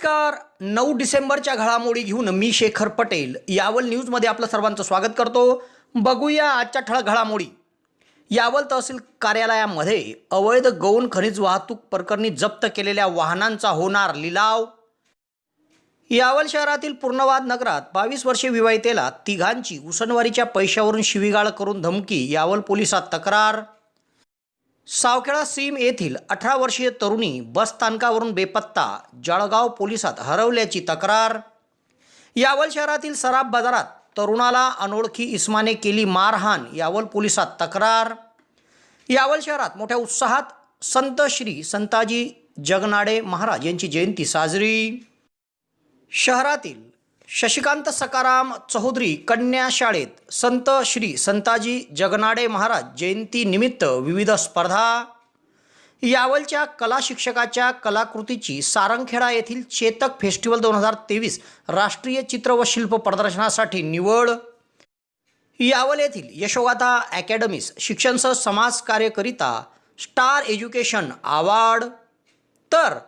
नमस्कार. 9 डिसेंबरच्या घडामोडी घेऊन मी शेखर पटेल यावल न्यूजमध्ये आपलं सर्वांचं स्वागत करतो. बघूया आजच्या ठळक घडामोडी. यावल तहसील कार्यालयामध्ये अवैध गौण खनिज वाहतूक प्रकरणी जप्त केलेल्या वाहनांचा होणार लिलाव. यावल शहरातील पूर्णवाद नगरात 22 वर्षे विवाहितेला तिघांची उसनवारीच्या पैशावरून शिवीगाळ करून धमकी. यावल पोलिसात तक्रार. सावखेडा सीम येथील 18 वर्षीय तरुणी बस स्थानकावरून बेपत्ता. जळगाव पोलिसात हरवल्याची तक्रार. यावल शहरातील सराफ बाजारात तरुणाला अनोळखी इसमाने केली मारहाण. यावल पोलिसात तक्रार. यावल शहरात मोठ्या उत्साहात संत श्री संताजी जगनाडे महाराज यांची जयंती साजरी. शहरातील शशिकांत सकाराम चौधरी कन्या शाळेत संत श्री संताजी जगनाडे महाराज जयंती निमित्त विविध स्पर्धा. यावलच्या कला शिक्षकाच्या कलाकृतीची सारंगखेडा येथील चेतक फेस्टिवल 2023 राष्ट्रीय चित्र व शिल्प प्रदर्शनासाठी निवड. यावल येथील यशोगाथा अकॅडमीस शिक्षणसह समाजकार्यकरिता स्टार एज्युकेशन अवॉर्ड. तर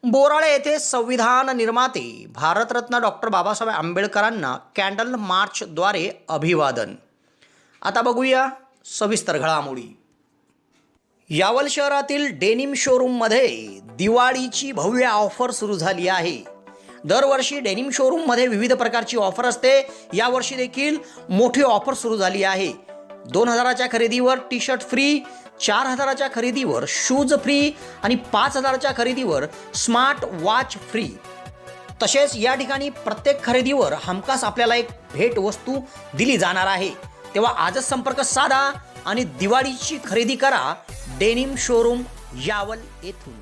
बोराळे येथे संविधान निर्माते भारतरत्न डॉक्टर बाबासाहेब आंबेडकरांना कॅन्डल मार्चद्वारे अभिवादन. आता बघूया सविस्तर घडामोडी. यावल शहरातील डेनिम शोरूममध्ये दिवाळीची भव्य ऑफर सुरू झाली आहे. दरवर्षी डेनिम शोरूममध्ये विविध प्रकारची ऑफर असते. यावर्षी देखील मोठी ऑफर सुरू झाली आहे. 2000च्या खरेदीवर टी शर्ट फ्री, 4000च्या खरेदीवर शूज फ्री आणि 5000च्या खरेदीवर स्मार्ट वॉच फ्री. तसेच या ठिकाणी प्रत्येक खरेदीवर हमखास आपल्याला एक भेट वस्तू दिली जाणार आहे. तेव्हा आजच संपर्क साधा आणि दिवाळीची खरेदी करा डेनिम शोरूम यावल येथून.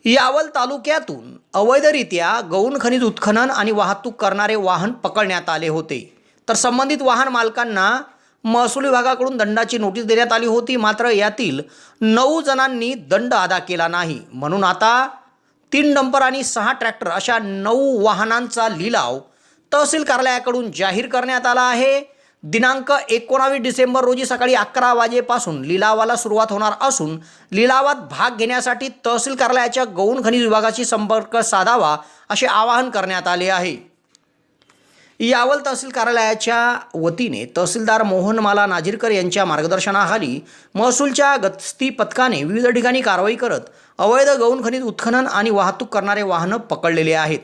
यावल तालुक्यातून अवैधरित्या गौण खनिज उत्खनन आणि वाहतूक करणारे वाहन पकडण्यात आले होते. तर संबंधित वाहन मालकांना महसूल विभागाकडून दंडाची नोटीस देण्यात आली होती. मात्र यातील 9 जणांनी दंड अदा केला नाही. म्हणून आता 3 डंपर आणि 6 ट्रॅक्टर अशा 9 वाहनांचा लिलाव तहसील कार्यालयाकडून जाहीर करण्यात आला आहे. दिनांक 19 डिसेंबर रोजी सकाळी 11 वाजेपासून लिलावाला सुरुवात होणार असून लिलावात भाग घेण्यासाठी तहसील कार्यालयाच्या गौण खनिज विभागाशी संपर्क साधावा असे आवाहन करण्यात आले आहे. यावल तहसील कार्यालयाच्या वतीने तहसीलदार मोहनमाला नाझीरकर यांच्या मार्गदर्शनाखाली महसूलच्या गस्ती पथकाने विविध ठिकाणी कारवाई करत अवैध गौण खनिज उत्खनन आणि वाहतूक करणारे वाहनं पकडलेले आहेत.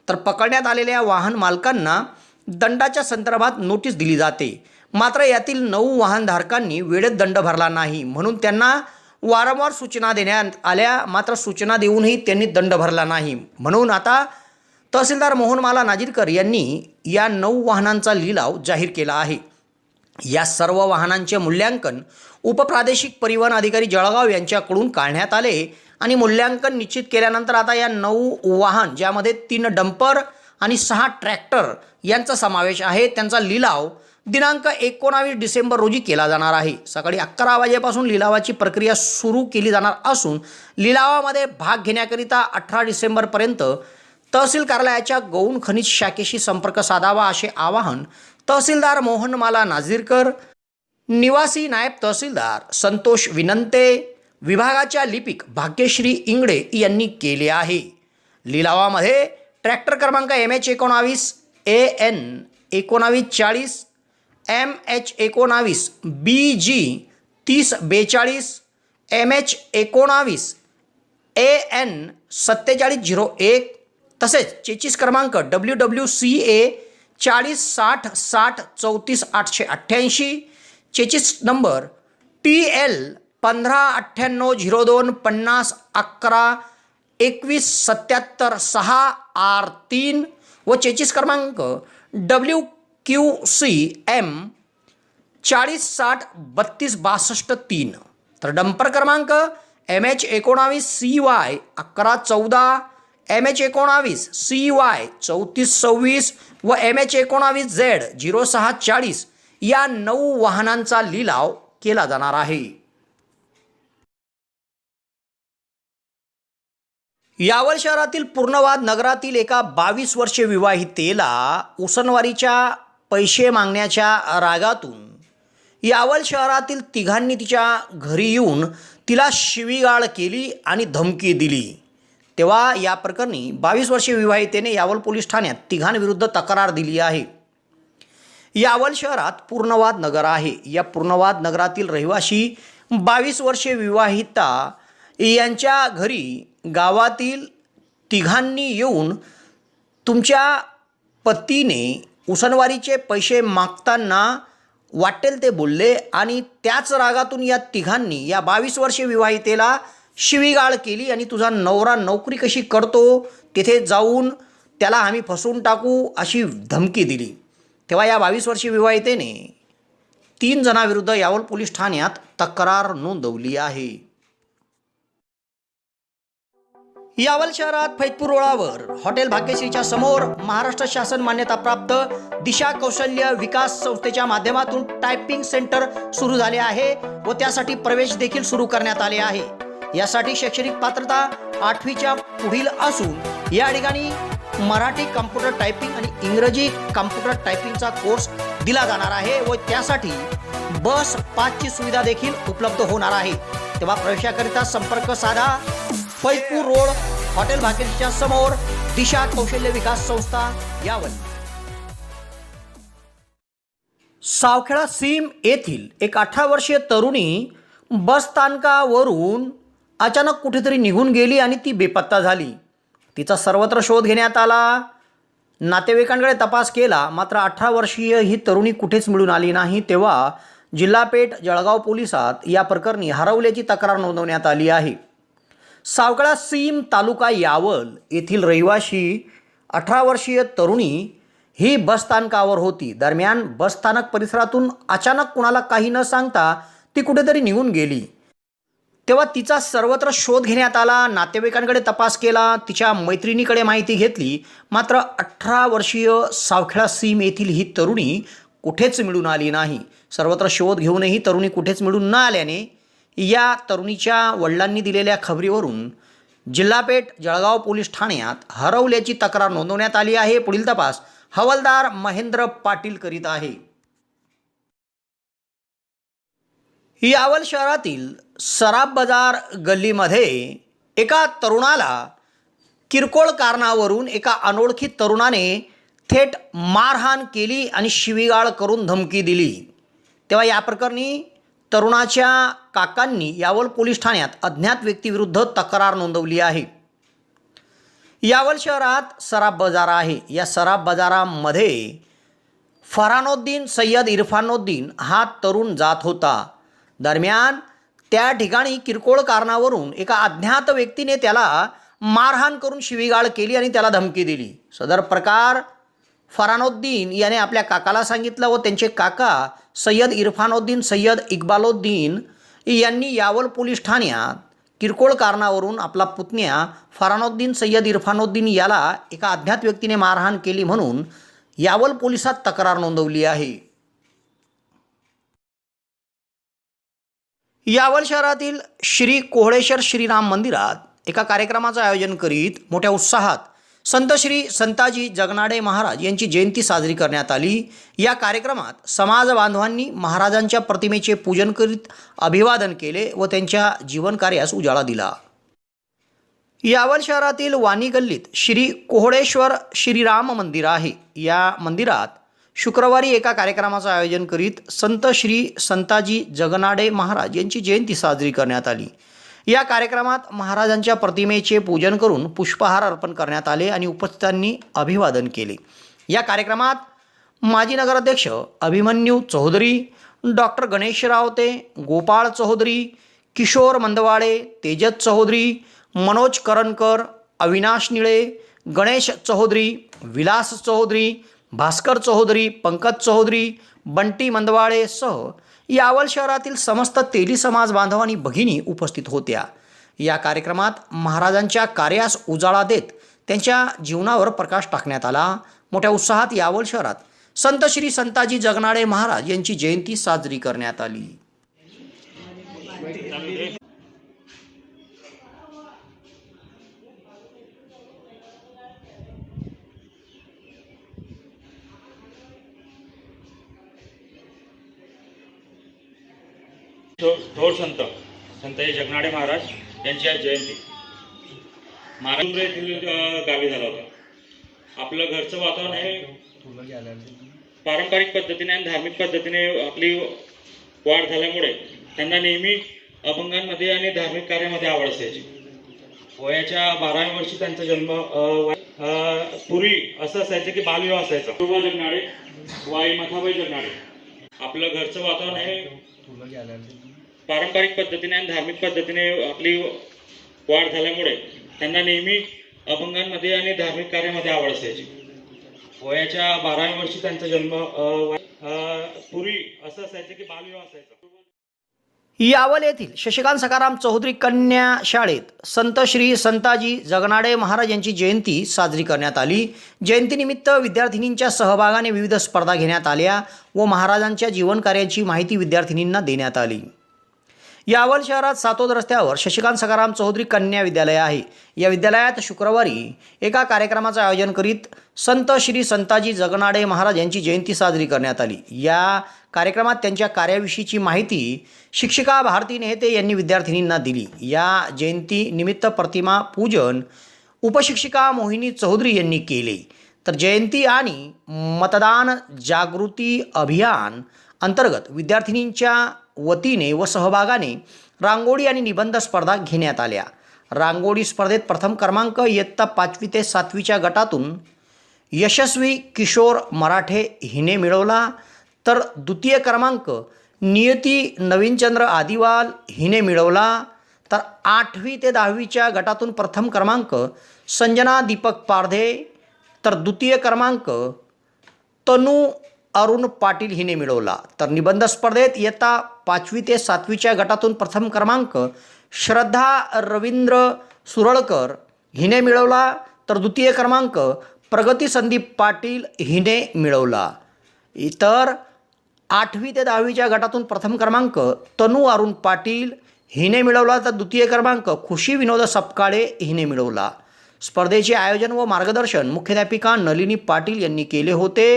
तर पकडण्यात आलेल्या वाहन मालकांना दंडाच्या संदर्भात नोटीस दिली जाते. मात्र यातील 9 वाहनधारकांनी वेळेत दंड भरला नाही. म्हणून त्यांना वारंवार सूचना देण्यात आल्या. मात्र सूचना देऊनही त्यांनी दंड भरला नाही. म्हणून आता तहसीलदार मोहनमाला नाझीरकर यांनी या 9 वाहनांचा लिलाव जाहीर केला आहे. या सर्व वाहनांचे मूल्यांकन उपप्रादेशिक परिवहन अधिकारी जळगाव यांच्याकडून काढण्यात आले आणि मूल्यांकन निश्चित केल्यानंतर आता या 9 वाहन ज्यामध्ये 3 डंपर आणि 6 ट्रॅक्टर यांचा समावेश आहे त्यांचा लिलाव दिनांक 19 डिसेंबर रोजी केला जाणार आहे. सकाळी 11 वाजेपासून लिलावाची प्रक्रिया सुरू केली जाणार असून लिलावामध्ये भाग घेण्याकरिता 18 डिसेंबरपर्यंत तहसील कार्यालयाच्या गौण खनिज शाखेशी संपर्क साधावा असे आवाहन तहसीलदार मोहनमाला नाझीरकर, निवासी नायब तहसीलदार संतोष विनंते, विभागाच्या लिपिक भाग्यश्री इंगडे यांनी केले आहे. लिलावामध्ये ट्रॅक्टर क्रमांक MH19 AN 1940, MH19 BG 3042, MH19 AN 4701 तसेच चेचिस क्रमांक WWCA 4060 60 34 888, chassis number TL 159802 50 11 21 77 6 R3 व चेचिस क्रमांक WQCM 4060 32 62 3. तर डंपर क्रमांक MH19 CY 1114, MH19 CY 3426 व MH19 Z 0640 या 9 वाहनांचा लिलाव केला जाणार आहे. यावल शहरातील पूर्णवाद नगरातील एका 22 वर्षे विवाहितेला उसनवारीच्या पैसे मागण्याच्या रागातून यावल शहरातील तिघांनी तिच्या घरी येऊन तिला शिवीगाळ केली आणि धमकी दिली. तेव्हा या प्रकरणी 22 वर्षीय विवाहितेने यावल पोलीस ठाण्यात तिघांविरुद्ध तक्रार दिली आहे. यावल शहरात पूर्णवाद नगर आहे. या पूर्णवाद नगरातील रहिवासी 22 वर्षीय विवाहिता यांच्या घरी गावातील तिघांनी येऊन तुमच्या पतीने उसनवारीचे पैसे मागताना वाटेल ते बोलले आणि त्याच रागातून या तिघांनी या 22 वर्षीय विवाहितेला शिवीगाळ केली आणि तुझा नवरा नोकरी कशी करतो तिथे जाऊन त्याला आम्ही फसवून टाकू अशी धमकी दिली. तेव्हा या 22 वर्षीय विवाहितेने 3 जणांविरुद्ध यावल पोलीस ठाण्यात तक्रार नोंदवली आहे. यावल शहरात फैजपूर रोडावर हॉटेल भाग्यश्रीच्या समोर महाराष्ट्र शासन मान्यताप्राप्त दिशा कौशल्य विकास संस्थेच्या माध्यमातून टायपिंग सेंटर सुरू झाले आहे व त्यासाठी प्रवेश देखील सुरू करण्यात आले आहे. यासाठी शैक्षणिक पात्रता 8वीच्या पुढील असून या ठिकाणी मराठी कम्प्युटर टायपिंग आणि इंग्रजी कम्प्युटर टायपिंगचा कोर्स दिला जाणार आहे व त्यासाठी बस पासची सुविधा देखील उपलब्ध होणार आहे. तेव्हा प्रवेशाकरिता संपर्क साधा. फैजपूर रोड हॉटेल भाग्यश्रीच्या समोर दिशा कौशल्य विकास संस्था यावल. सावखेडा सीम येथील एक 18 वर्षीय तरुणी बस स्थानकावरून अचानक कुठेतरी निघून गेली आणि ती बेपत्ता झाली. तिचा सर्वत्र शोध घेण्यात आला. नातेवाईकांकडे तपास केला मात्र 18 वर्षीय ही तरुणी कुठेच मिळून आली नाही. तेव्हा जिल्हा पेठ जळगाव पोलिसात या प्रकरणी हरवल्याची तक्रार नोंदवण्यात आली आहे. सावखेडा सीम तालुका यावल येथील रहिवाशी 18 वर्षीय तरुणी ही बसस्थानकावर होती. दरम्यान बसस्थानक परिसरातून अचानक कुणाला काही न सांगता ती कुठेतरी निघून गेली. तेव्हा तिचा सर्वत्र शोध घेण्यात आला. नातेवाईकांकडे तपास केला. तिच्या मैत्रिणीकडे माहिती घेतली मात्र 18 वर्षीय सावखेडा सीम येथील ही तरुणी कुठेच मिळून आली नाही. सर्वत्र शोध घेऊनही तरुणी कुठेच मिळून न आल्याने या तरुणीच्या वडिलांनी दिलेल्या खबरीवरून जिल्हा पेठ जळगाव पोलीस ठाण्यात हरवल्याची तक्रार नोंदवण्यात आली आहे. पुढील तपास हवालदार महेंद्र पाटील करीत आहे. यावल शहरातील सराफ बाजार गल्लीमध्ये एका तरुणाला किरकोळ कारणावरून एका अनोळखी तरुणाने थेट मारहाण केली आणि शिवीगाळ करून धमकी दिली. तेव्हा या प्रकरणी तरुणाच्या काकांनी यावल पोलीस ठाण्यात अज्ञात व्यक्तीविरुद्ध तक्रार नोंदवली आहे. यावल शहरात सराफ बाजार आहे. या सराफ बाजारामध्ये फरहानोद्दीन सय्यद इरफानोद्दीन हा तरुण जात होता. दरम्यान त्या ठिकाणी किरकोळ कारणावरून एका अज्ञात व्यक्तीने त्याला मारहाण करून शिवीगाळ केली आणि त्याला धमकी दिली. सदर प्रकार फरहानोद्दीन याने आपल्या काकाला सांगितलं व त्यांचे काका सय्यद इरफानोद्दीन सय्यद इक्बालोद्दीन यांनी यावल पोलीस ठाण्यात किरकोळ कारणावरून आपला पुतण्या फरहानोद्दीन सय्यद इरफानोद्दीन याला एका अज्ञात व्यक्तीने मारहाण केली म्हणून यावल पोलिसात तक्रार नोंदवली आहे. यावल शहरातील श्री कोहळेश्वर श्रीराम मंदिरात एका कार्यक्रमाचं आयोजन करीत मोठ्या उत्साहात संत श्री संताजी जगनाडे महाराज यांची जयंती साजरी करण्यात आली. या कार्यक्रमात समाज बांधवांनी महाराजांच्या प्रतिमेचे पूजन करीत अभिवादन केले व त्यांच्या जीवनकार्यास उजाळा दिला. यावल शहरातील वाणी गल्लीत श्री कोहळेश्वर श्रीराम मंदिर आहे. या मंदिरात शुक्रवारी एका कार्यक्रमाचं आयोजन करीत संत श्री संताजी जगनाडे महाराज यांची जयंती साजरी करण्यात आली. या कार्यक्रमात महाराजांच्या प्रतिमेचे पूजन करून पुष्पहार अर्पण करण्यात आले आणि उपस्थितांनी अभिवादन केले. या कार्यक्रमात माजी नगराध्यक्ष अभिमन्यू चौधरी, डॉक्टर गणेश रावते, गोपाळ चौधरी, किशोर मंदवाडे, तेजस चौधरी, मनोज करंकर, अविनाश निळे, गणेश चौधरी, विलास चौधरी, भास्कर चौधरी, पंकज चौधरी, बंटी मंदवाडे सह यावल शहरातील समस्त तेली समाज बांधव आणि भगिनी उपस्थित होत्या. या कार्यक्रमात महाराजांच्या कार्यास उजाळा देत त्यांच्या जीवनावर प्रकाश टाकण्यात आला. मोठ्या उत्साहात यावल शहरात संत श्री संताजी जगनाडे महाराज यांची जयंती साजरी करण्यात आली. थोर संत संताजी जगनाडे महाराज यांची आज जयंती. महाराष्ट्र येथील गावी झाला होता. आपलं घरचं वातावरण हे पारंपरिक पद्धतीने आणि धार्मिक पद्धतीने आपली वाढ झाल्यामुळे त्यांना नेहमी अभंगांमध्ये आणि धार्मिक कार्यामध्ये आवड असायची. वयाच्या 12व्या वर्षी त्यांचा जन्म पूर्वी असं असायचं की बालविवाह असायचा. शोभा जगनाळे, वाई मथाबाई जगनाळे. आपलं घरचं वातावरण हे पारंपरिक पद्धतीने आणि धार्मिक पद्धतीने आपली वाढ झाल्यामुळे त्यांना नेहमी अभंगांमध्ये आणि धार्मिक कार्यामध्ये आवड असायची. वयाच्या 12व्या वर्षी त्यांचा जन्म पूर्वी असं असायचं की बालविवाह असायचा. यावल येथील शशिकांत सखाराम चौधरी कन्या शाळेत संत श्री संताजी जगनाडे महाराज यांची जयंती साजरी करण्यात आली. जयंतीनिमित्त विद्यार्थिनींच्या सहभागाने विविध स्पर्धा घेण्यात आल्या व महाराजांच्या जीवनकार्याची माहिती विद्यार्थिनींना देण्यात आली. यावल शहरात सातोद रस्त्यावर शशिकांत सखाराम चौधरी कन्या विद्यालय आहे. या विद्यालयात शुक्रवारी एका कार्यक्रमाचे आयोजन करीत संत श्री संताजी जगनाडे महाराज यांची जयंती साजरी करण्यात आली. या कार्यक्रमात त्यांच्या कार्याविषयीची माहिती शिक्षिका भारती नेहते यांनी विद्यार्थिनींना दिली. या जयंती निमित्त प्रतिमा पूजन उपशिक्षिका मोहिनी चौधरी यांनी केले. तर जयंती आणि मतदान जागृती अभियान अंतर्गत विद्यार्थिनींच्या वतीने व सहभागाने रांगोळी आणि निबंध स्पर्धा घेण्यात आल्या. रांगोळी स्पर्धेत प्रथम क्रमांक इयत्ता 5वी ते 7वीच्या गटातून यशस्वी किशोर मराठे हिने मिळवला. तर द्वितीय क्रमांक नियती नवीनचंद्र आदिवाल हिने मिळवला. तर 8वी ते 10वीच्या गटातून प्रथम क्रमांक संजना दीपक पारधे, तर द्वितीय क्रमांक तनू अरुण पाटील हिने मिळवला. तर निबंध स्पर्धेत इयत्ता 5वी ते 7वीच्या गटातून प्रथम क्रमांक श्रद्धा रवींद्र सुरळकर हिने मिळवला. तर द्वितीय क्रमांक प्रगती संदीप पाटील हिने मिळवला. इतर 8वी ते 10वीच्या गटातून प्रथम क्रमांक तनू अरुण पाटील हिने मिळवला. तर द्वितीय क्रमांक खुशी विनोद सपकाळे हिने मिळवला. स्पर्धेचे आयोजन व मार्गदर्शन मुख्याध्यापिका नलिनी पाटील यांनी केले होते.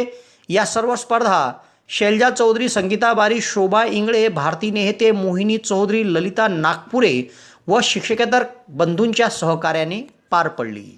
या सर्व स्पर्धा शैलजा चौधरी, संगीता बारी, शोभा इंगळे, भारती नेहते, मोहिनी चौधरी, ललिता नागपुरे व शिक्षकेतर बंधूंच्या सहकार्याने पार पडली.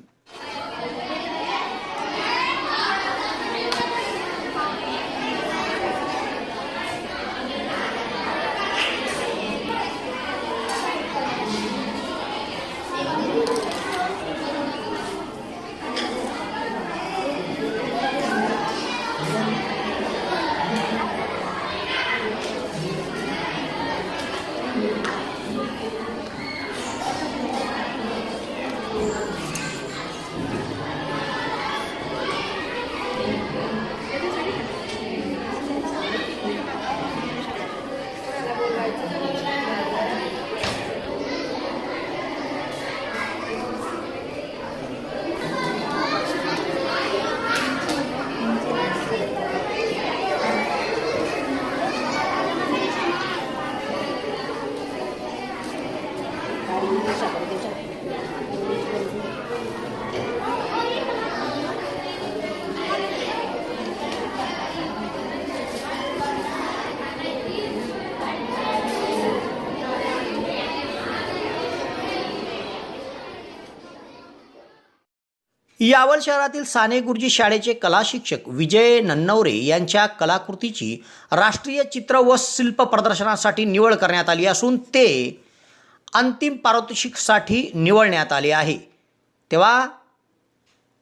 यावल शहरातील साने गुरुजी शाळेचे कला शिक्षक विजय नन्नवरे यांच्या कलाकृतीची राष्ट्रीय चित्र व शिल्प प्रदर्शनासाठी निवड करण्यात आली असून ते अंतिम पारितोषिकसाठी निवडण्यात आले आहे. तेव्हा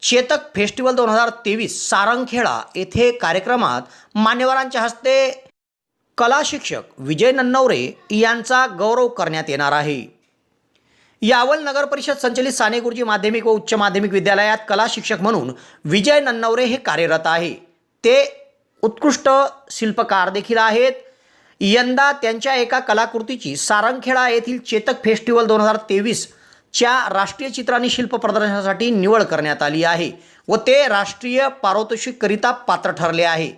चेतक फेस्टिवल 2023 सारंगखेडा येथे कार्यक्रमात मान्यवरांच्या हस्ते कला शिक्षक विजय नन्नवरे यांचा गौरव करण्यात येणार आहे. यावल नगर परिषद संचलित साने गुरुजी माध्यमिक व उच्च माध्यमिक विद्यालयात कला शिक्षक म्हणून विजय नन्नवरे हे कार्यरत आहे. ते उत्कृष्ट शिल्पकार देखील आहेत. यंदा त्यांच्या एका कलाकृतीची सारंगखेडा येथील चेतक फेस्टिवल 2023 च्या राष्ट्रीय चित्र आणि शिल्प प्रदर्शनासाठी निवड करण्यात आली आहे व ते राष्ट्रीय पारितोषिककरिता पात्र ठरले आहे.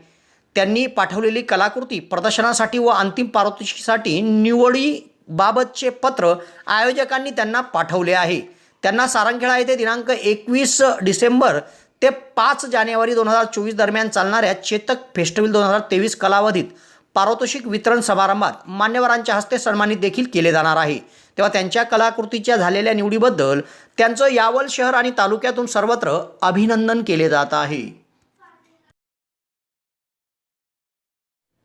त्यांनी पाठवलेली कलाकृती प्रदर्शनासाठी व अंतिम पारितोषिकासाठी निवडीबाबतचे पत्र आयोजकांनी त्यांना पाठवले आहे. त्यांना सारंगखेडा येथे दिनांक 21 डिसेंबर ते 5 जानेवारी 2024 दरम्यान चालणाऱ्या चेतक फेस्टिवल 2023 कालावधीत पारितोषिक वितरण समारंभात मान्यवरांच्या हस्ते सन्मानित देखील केले जाणार आहे। तेव्हा त्यांच्या कलाकृतीच्या झालेल्या निवडीबद्दल त्यांचं यावल शहर आणि तालुक्यातून सर्वत्र अभिनंदन केले जात आहे।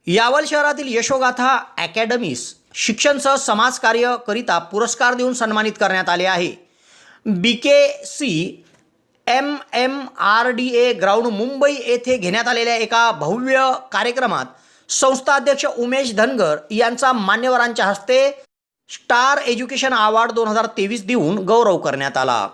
यावल शहरातील यशोगाथा अकॅडमीस शिक्षणसह समाजकार्य करिता पुरस्कार देऊन सन्मानित करण्यात आले आहे। BKC MMRDA ग्राउंड मुंबई येथे घेण्यात आलेल्या एका भव्य कार्यक्रमात संस्था अध्यक्ष उमेश धनगर यांचा मान्यवरांच्या हस्ते स्टार एज्युकेशन अवॉर्ड 2023 देऊन गौरव करण्यात आला।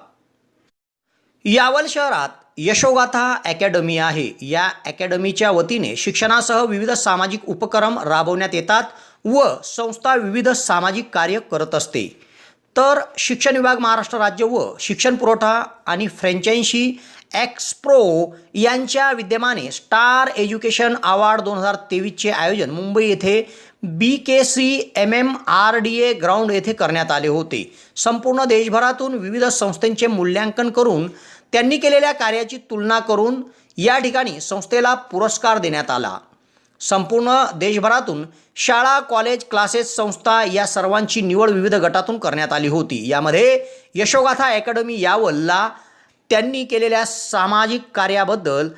यावल शहरात यशोगाथा अकॅडमी आहे। या अकॅडमीच्या वतीने शिक्षणासह विविध सामाजिक उपक्रम राबवण्यात येतात व संस्था विविध सामाजिक कार्य करत असते। तर शिक्षण विभाग, महाराष्ट्र राज्य व शिक्षण पुरवठा आणि फ्रँचायझी एक्सप्रो यांच्या विद्यमाने स्टार एज्युकेशन अवॉर्ड 2023चे आयोजन मुंबई येथे BKC MMRDA ग्राउंड येथे करण्यात आले होते। संपूर्ण देशभरातून विविध संस्थांचे मूल्यांकन करून त्यांनी केलेल्या कार्याची तुलना करून या ठिकाणी संस्थेला पुरस्कार देण्यात आला। संपूर्ण देशभरातून शाळा, कॉलेज, क्लासेस, संस्था या सर्वांची निवड विविध गटातून करण्यात आली होती। यामध्ये यशोगाथा अकॅडमी यावलला त्यांनी केलेल्या सामाजिक कार्याबद्दल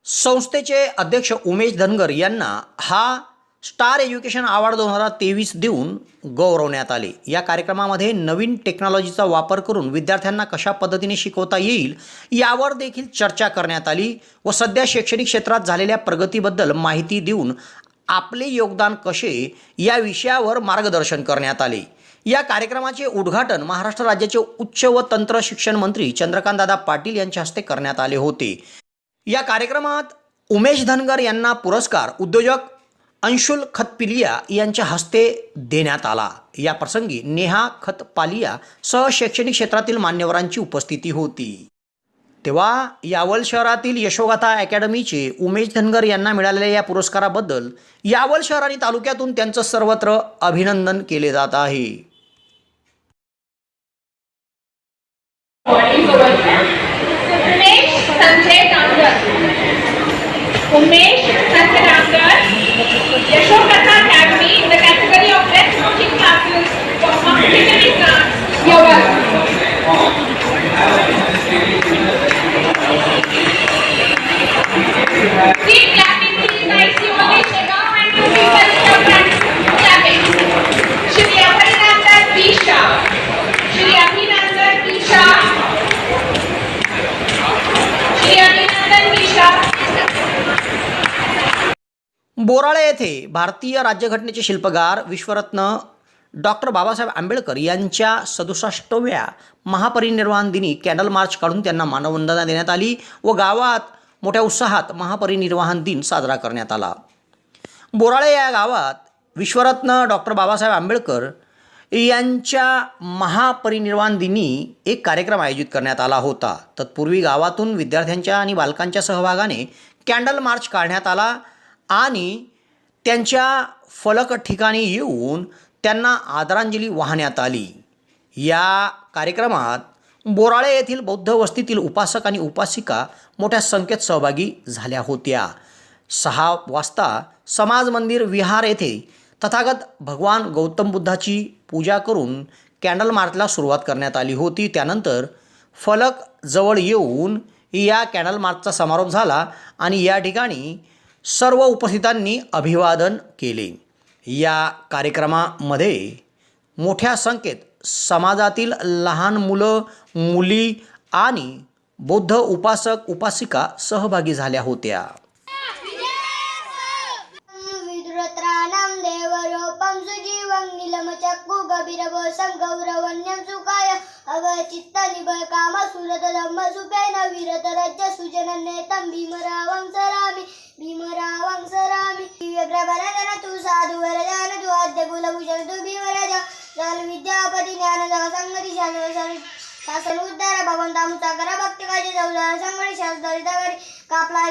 संस्थेचे अध्यक्ष उमेश धनगर यांना हा स्टार एज्युकेशन अवॉर्ड 2023 देऊन गौरवण्यात आले। या कार्यक्रमामध्ये नवीन टेक्नॉलॉजीचा वापर करून विद्यार्थ्यांना कशा पद्धतीने शिकवता येईल यावर देखील चर्चा करण्यात आली व सध्या शैक्षणिक क्षेत्रात झालेल्या प्रगतीबद्दल माहिती देऊन आपले योगदान कसे या विषयावर मार्गदर्शन करण्यात आले। या कार्यक्रमाचे उद्घाटन महाराष्ट्र राज्याचे उच्च व तंत्र शिक्षण मंत्री चंद्रकांतदादा पाटील यांच्या हस्ते करण्यात आले होते। या कार्यक्रमात उमेश धनगर यांना पुरस्कार उद्योजक अंशुल खतपिलिया यांच्या हस्ते देण्यात आला। या प्रसंगी नेहा खतपालिया सह शैक्षणिक क्षेत्रातील मान्यवरांची उपस्थिती होती। तेव्हा यावल शहरातील यशोगाथा अकॅडमीचे उमेश धनगर यांना मिळालेल्या या पुरस्काराबद्दल यावल शहर आणि तालुक्यातून त्यांचं सर्वत्र अभिनंदन केले जात आहे। Umesh Sanjay Ramgar, Yashogatha Academy in the category of Best Coaching Classes for Marketing Class, Yaval. Keep clapping, please. I see only Shegao and two people clapping. Shri Abhinandan Pisha. Shri Abhinandan Pisha. Shri Abhinandan Pisha. Borale येथे भारतीय राज्यघटनेचे शिल्पकार विश्वरत्न doctor Babasaheb Ambedkar यांच्या 67व्या महापरिनिर्वाण दिनी candle March काढून त्यांना मानवंदना देण्यात आली व गावात मोठ्या उत्साहात महापरिनिर्वाण दिन साजरा करण्यात आला। बोराळे या गावात विश्वरत्न डॉक्टर बाबासाहेब आंबेडकर यांच्या महापरिनिर्वाण दिनी एक कार्यक्रम आयोजित करण्यात आला होता। तत्पूर्वी गावातून विद्यार्थ्यांच्या आणि बालकांच्या सहभागाने कॅन्डल मार्च काढण्यात आला आणि त्यांच्या फलक ठिकाणी येऊन त्यांना आदरांजली वाहण्यात आली। या कार्यक्रमात बोराळे येथील बौद्ध वस्तीतील उपासक आणि उपासिका मोठ्या संख्येत सहभागी झाल्या होत्या। 6 वाजता समाज मंदिर विहार येथे तथागत भगवान गौतम बुद्धाची पूजा करून कॅन्डल मार्चला सुरुवात करण्यात आली होती। त्यानंतर फलक जवळ येऊन या कॅन्डल मार्चचा समारोप झाला आणि या ठिकाणी सर्व उपस्थितांनी अभिवादन केले। या कार्यक्रमामध्ये मोठ्या संख्येत समाजातील लहान मुलं, मुली आणि बौद्ध उपासक उपासिका सहभागी झाल्या होत्या। विद्रुत्राणं देवरूपं सुजीवं नीलमचक्षुगभीरवसं गौरवण्यं सुखाय अगचित्तनिभकामसुरतधम्मसुपेन विरतरज्जसुजननेतं भीमरावं सरामि दिव्यप्रभनदन तु साधु वरदान तु आद्यकुलभूषण तु भीमराजा विद्यापति ज्ञानसंगति शासन उद्धार भगवंता मुसाकर भक्तिकाजी चौदार संगणी शास्त्रितावरी कापला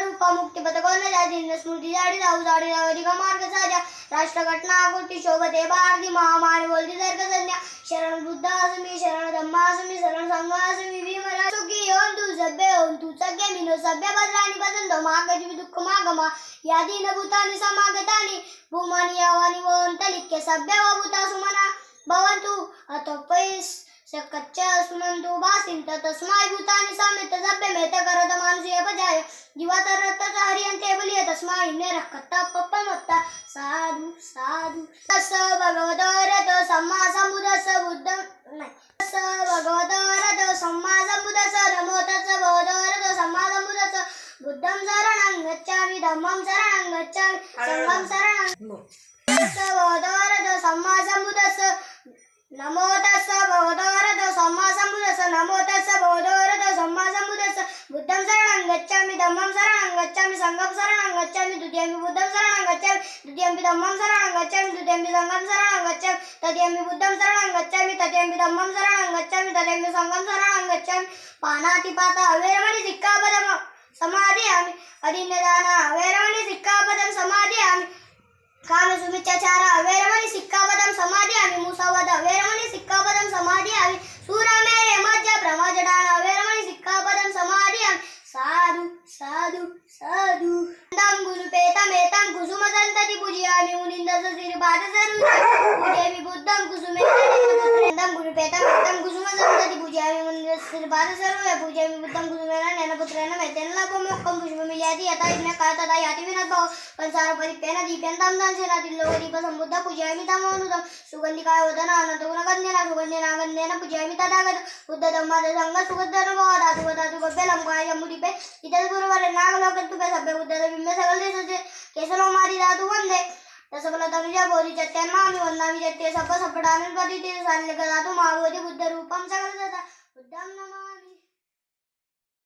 रूप मुक्ती पथकोन जाती स्मृती जाडी जाऊ जाडी मार्ग साजा राष्ट्र घटना गोष्टी शोभते भारती महामारी बोलती तर्कसंज्ञा शरण बुद्धासमी शरण धम्मासमी शरण संघासमी विमला सुखी होऊन तू सभ्य होऊन तू सगळे मिनो सभ्य बदलानी बदलतो मागजी दुःख मागमा या दीन भूतानी समागतानी भूमानी यावानी वंतलिक्य सभ्य व भूता सुमना भवन्तु अतोपैस सकच्च सुनंतु भासिंत तस्मै भूतानि समेत सभ्य मेत करत मानुषीय पजाय जीवाचा रत्ताचा हरियंते बलिय तस्मै निरखत्ता पप्पमत्ता साधु साधु तस् भगवतो रतो सम्मा संबुद्धस्स बुद्धं नाही तस् भगवतो रतो सम्मा संबुद्धस्स नमो तस् भगवतो रतो सम्मा संबुद्धस्स बुद्धं शरणं गच्छामि धम्मं शरणं गच्छामि संघं शरणं तस् भगवतो रतो सम्मा संबुद्धस्स नमो तस्स भगवतो रतो सम्मा संबुद्धस्स नमो तस्स भगवतो रतो सम्मा संबुद्धस्स बुद्धं शरणं गच्छामि धम्मं शरणं गच्छामि संघं शरणं गच्छामि द्वितीयंपि बुद्धं शरणं गच्छामि द्वितीयंपि धम्मं शरणं गच्छामि द्वितीयंपि संघं शरणं गच्छामि तृतीयंपि बुद्धं शरणं गच्छामि तृतीयंपि धम्मं शरणं गच्छामि तृतीयंपि संघं शरणं गच्छामि पानातिपाता वेरमणि सिक्खापदं समादयामि अदिन्नदाना वेरमणि सिक्खापदं समादयामि कामसुमिच्छाचारा वेरमणि सिक्खापदं समादयामि मुसवद वेरमणि सिक्खापदं समादयामि सूरमेरे मज्ज ब्रह्मजडान वेरमणि सिक्खापदं समादयामि साधु साधु साधु दम गुरुपेतमेतं कुसुमसन्तति पूजयामि मुनिन्दस श्रीपादसरु पूजयामि बुद्धं कुसुमेतं गुरुपेतमेतं कुसुमसन्तति पूजयामि मुनिन्दस श्रीपादसरु पूजयामि बुद्धं कुसुमेन नयनपुत्रेण मेतेन लभमोक्कं पुष्पमिल्याति यथा यज्ञकालतथा याति विनद्भव पंसारपरिप्येन दीप्यन्तं दंशनाति लोकदीपसम्बुद्ध पूजयामि तमोनुदं सुगन्धिकाय वदनानन्दगुणगन्धेन सुगन्धेनागन्धेन पूजयामि तथागत बुद्धधम्मादसङ्ग सुगन्धर्वो धातु धातु गभ्यलं काय जम्बुदीपे इतः गुरुवरे नागलोकतुपे सभ्य बुद्धबिम्बे सकल देशसे केसलोमादि धातु वन्दे तसकलतनुजा बोधिचत्यन्मामि वन्दामि चत्ये सप्प सप्पटानुपतिते साल्यक धातु महाभूति बुद्धरूपं सकल सदा बुद्धं नमामि।